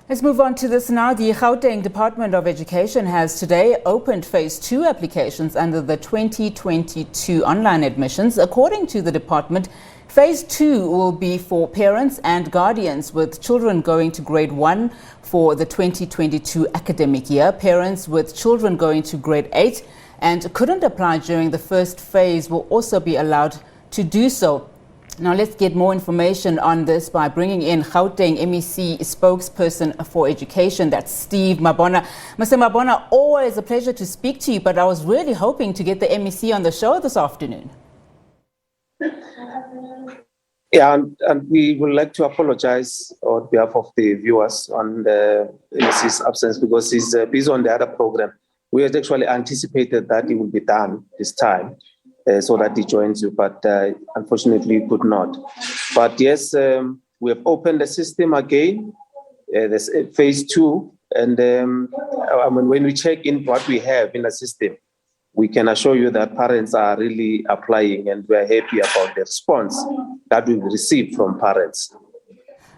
Let's move on to this now. The Gauteng Department of Education has today opened Phase 2 applications under the 2022 online admissions. According to the department, Phase 2 will be for parents and guardians with children going to Grade 1 for the 2022 academic year. Parents with children going to Grade 8 and couldn't apply during the first phase will also be allowed to do so. Now let's get more information on this by bringing in Gauteng MEC Spokesperson for Education, that's Steve Mabona. Mr. Mabona, always a pleasure to speak to you, but I was really hoping to get the MEC on the show this afternoon. Yeah, and we would like to apologize on behalf of the viewers on the MEC's absence because he's busy on the other program. We had actually anticipated that it would be done this time. So that he joins you, but unfortunately he could not. But yes, we have opened the system again, there's Phase 2, and when we check in what we have in the system, we can assure you that parents are really applying, and we are happy about the response that we received from parents.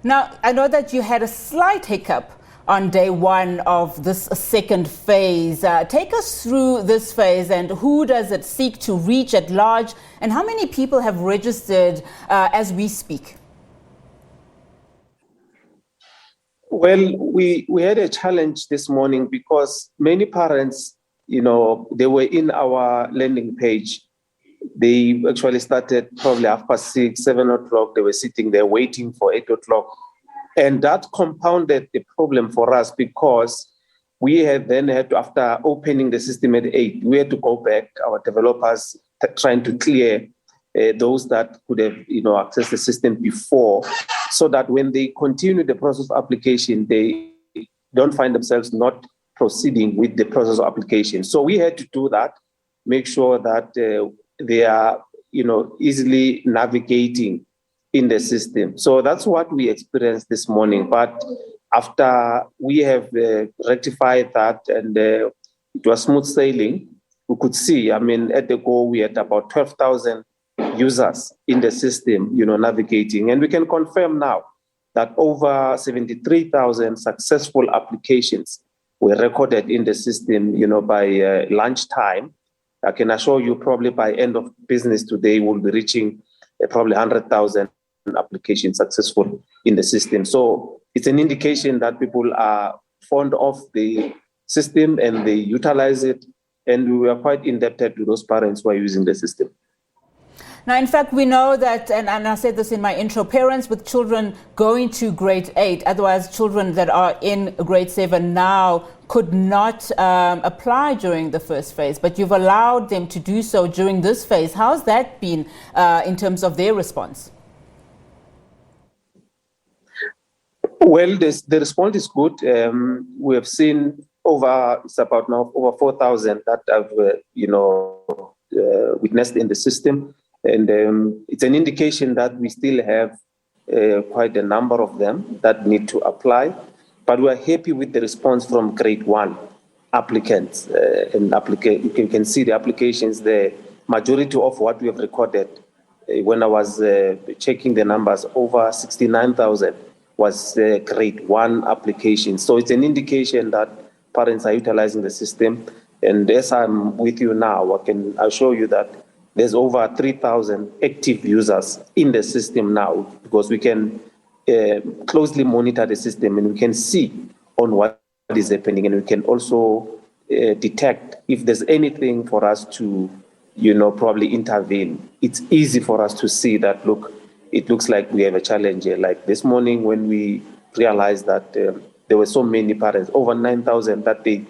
Now, I know that you had a slight hiccup on day one of this second phase. Take us through this phase and who does it seek to reach at large, and how many people have registered as we speak? Well, we had a challenge this morning because many parents, they were in our landing page. They actually started probably 6:30, 7 o'clock. They were sitting there waiting for 8 o'clock. And that compounded the problem for us because we had to, after opening the system at 8, we had to go back, our developers trying to clear those that could have, accessed the system before, so that when they continue the process of application, they don't find themselves not proceeding with the process of application. So we had to do that, make sure that they are, easily navigating in the system. So that's what we experienced this morning. But after we have rectified that and it was smooth sailing, we could see, at the go, we had about 12,000 users in the system, navigating. And we can confirm now that over 73,000 successful applications were recorded in the system, by lunchtime. I can assure you probably by end of business today, we'll be reaching probably 100,000 applications successful in the system. So it's an indication that people are fond of the system and they utilize it. And we are quite indebted to those parents who are using the system. Now, in fact, we know that, and I said this in my intro, parents with children going to Grade 8, otherwise children that are in Grade 7 now could not apply during the first phase, but you've allowed them to do so during this phase. How's that been in terms of their response? Well, the response is good. We have seen over 4,000 that have, witnessed in the system. And it's an indication that we still have quite a number of them that need to apply. But we are happy with the response from Grade 1 applicants. You can see the applications, the majority of what we have recorded. When I was checking the numbers, over 69,000 was Grade 1 application. So it's an indication that parents are utilizing the system. And as I'm with you now, I can assure you that there's over 3,000 active users in the system now, because we can closely monitor the system and we can see on what is happening, and we can also detect if there's anything for us to, probably intervene. It's easy for us to see that, look, it looks like we have a challenge here. Like this morning when we realized that there were so many parents, over 9,000 that they,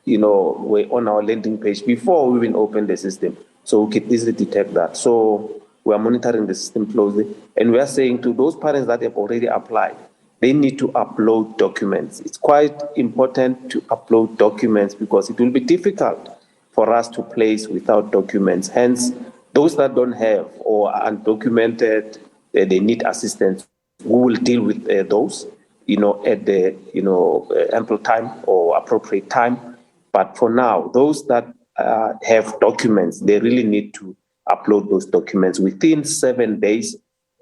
were on our landing page before we even opened the system. So we can easily detect that. So we are monitoring the system closely. And we are saying to those parents that have already applied, they need to upload documents. It's quite important to upload documents because it will be difficult for us to place without documents. Hence, those that don't have or are undocumented, they need assistance. We will deal with those, at the, ample time or appropriate time. But for now, those that have documents, they really need to upload those documents within 7 days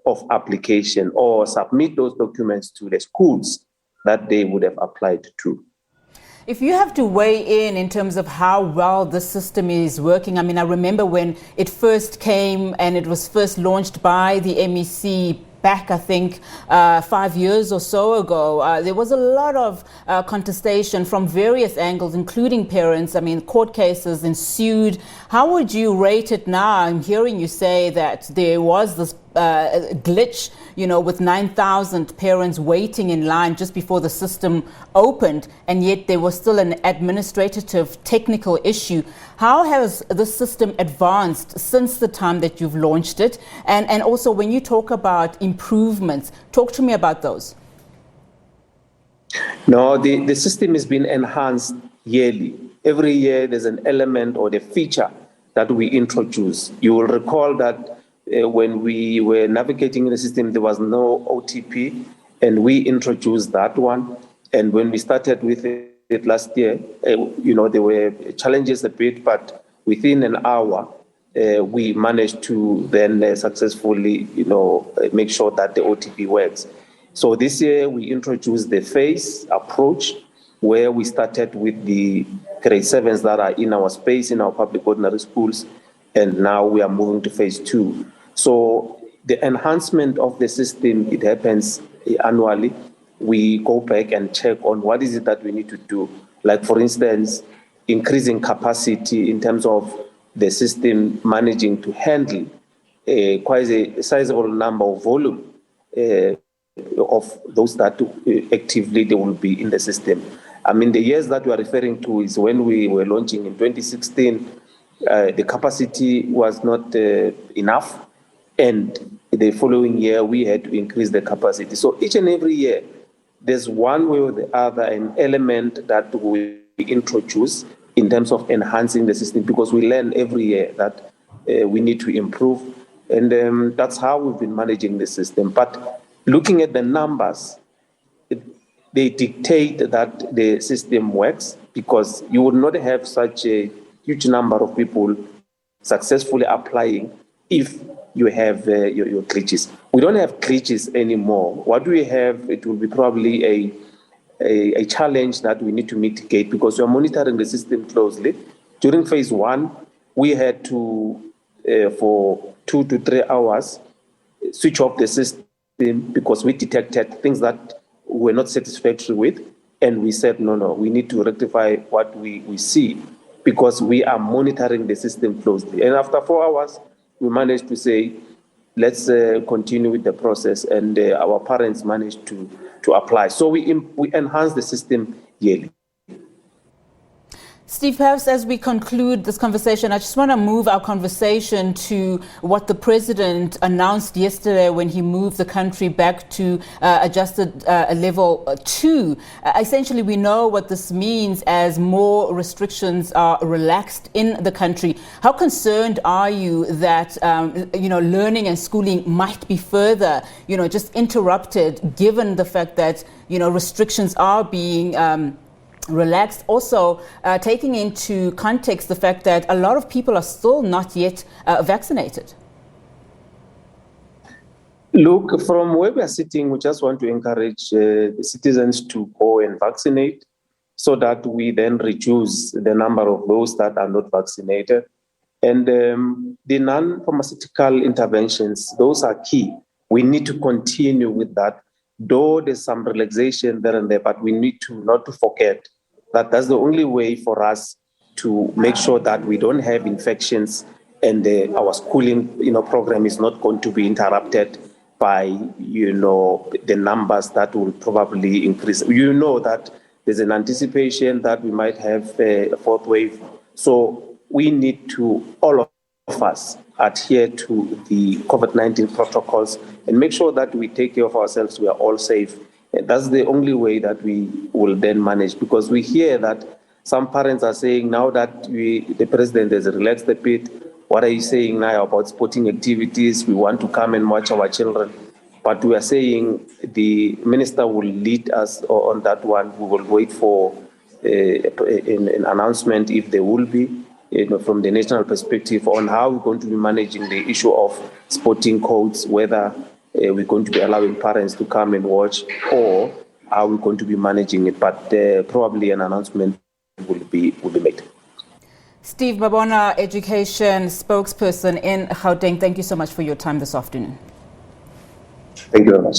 of application or submit those documents to the schools that they would have applied to. If you have to weigh in terms of how well this system is working, I mean, I remember when it first came and it was first launched by the MEC back, I think, 5 years or so ago, there was a lot of contestation from various angles, including parents. I mean, court cases ensued. How would you rate it now? I'm hearing you say that there was this glitch, with 9,000 parents waiting in line just before the system opened, and yet there was still an administrative technical issue. How has the system advanced since the time that you've launched it? And also, when you talk about improvements, talk to me about those. No, the system has been enhanced yearly. Every year there's an element or the feature that we introduce. You will recall that when we were navigating the system, there was no OTP, and we introduced that one. And when we started with it last year, there were challenges a bit, but within an hour, we managed to then successfully, make sure that the OTP works. So this year, we introduced the phase approach, where we started with the grade 7s that are in our space, in our public ordinary schools, and now we are moving to phase 2. So the enhancement of the system, it happens annually. We go back and check on what is it that we need to do. Like, for instance, increasing capacity in terms of the system managing to handle quite a sizable number of volume of those that actively they will be in the system. I mean, the years that we are referring to is when we were launching in 2016, the capacity was not enough. And the following year, we had to increase the capacity. So each and every year, there's one way or the other an element that we introduce in terms of enhancing the system, because we learn every year that we need to improve. And that's how we've been managing the system. But looking at the numbers, they dictate that the system works, because you would not have such a huge number of people successfully applying if you have your glitches. We don't have glitches anymore. What we have, it will be probably a challenge that we need to mitigate, because we are monitoring the system closely. During phase 1, we had to, for 2 to 3 hours, switch off the system because we detected things that we were not satisfactory with. And we said, no, we need to rectify what we see, because we are monitoring the system closely. And after 4 hours, we managed to say, let's continue with the process, and our parents managed to apply. So we enhance the system yearly. Steve, perhaps as we conclude this conversation, I just want to move our conversation to what the president announced yesterday when he moved the country back to adjusted level 2. Essentially, we know what this means as more restrictions are relaxed in the country. How concerned are you that, learning and schooling might be further, just interrupted, given the fact that, restrictions are being relaxed? Also, taking into context the fact that a lot of people are still not yet vaccinated. Look, from where we are sitting, we just want to encourage the citizens to go and vaccinate, so that we then reduce the number of those that are not vaccinated. And the non-pharmaceutical interventions, those are key. We need to continue with that. Though there's some relaxation there and there, but we need to not to forget that that's the only way for us to make sure that we don't have infections, and our schooling, program is not going to be interrupted by, the numbers that will probably increase. That there's an anticipation that we might have a fourth wave. So we need to, all of us, adhere to the COVID-19 protocols and make sure that we take care of ourselves, we are all safe. And that's the only way that we will then manage, because we hear that some parents are saying now that the president has relaxed a bit, what are you saying now about sporting activities? We want to come and watch our children. But we are saying the minister will lead us on that one. We will wait for an announcement, if there will be, from the national perspective, on how we're going to be managing the issue of sporting codes, whether we're going to be allowing parents to come and watch, or how we're going to be managing it, but probably an announcement will be made. Steve Mabona, Education Spokesperson in Gauteng, thank you so much for your time this afternoon. Thank you very much.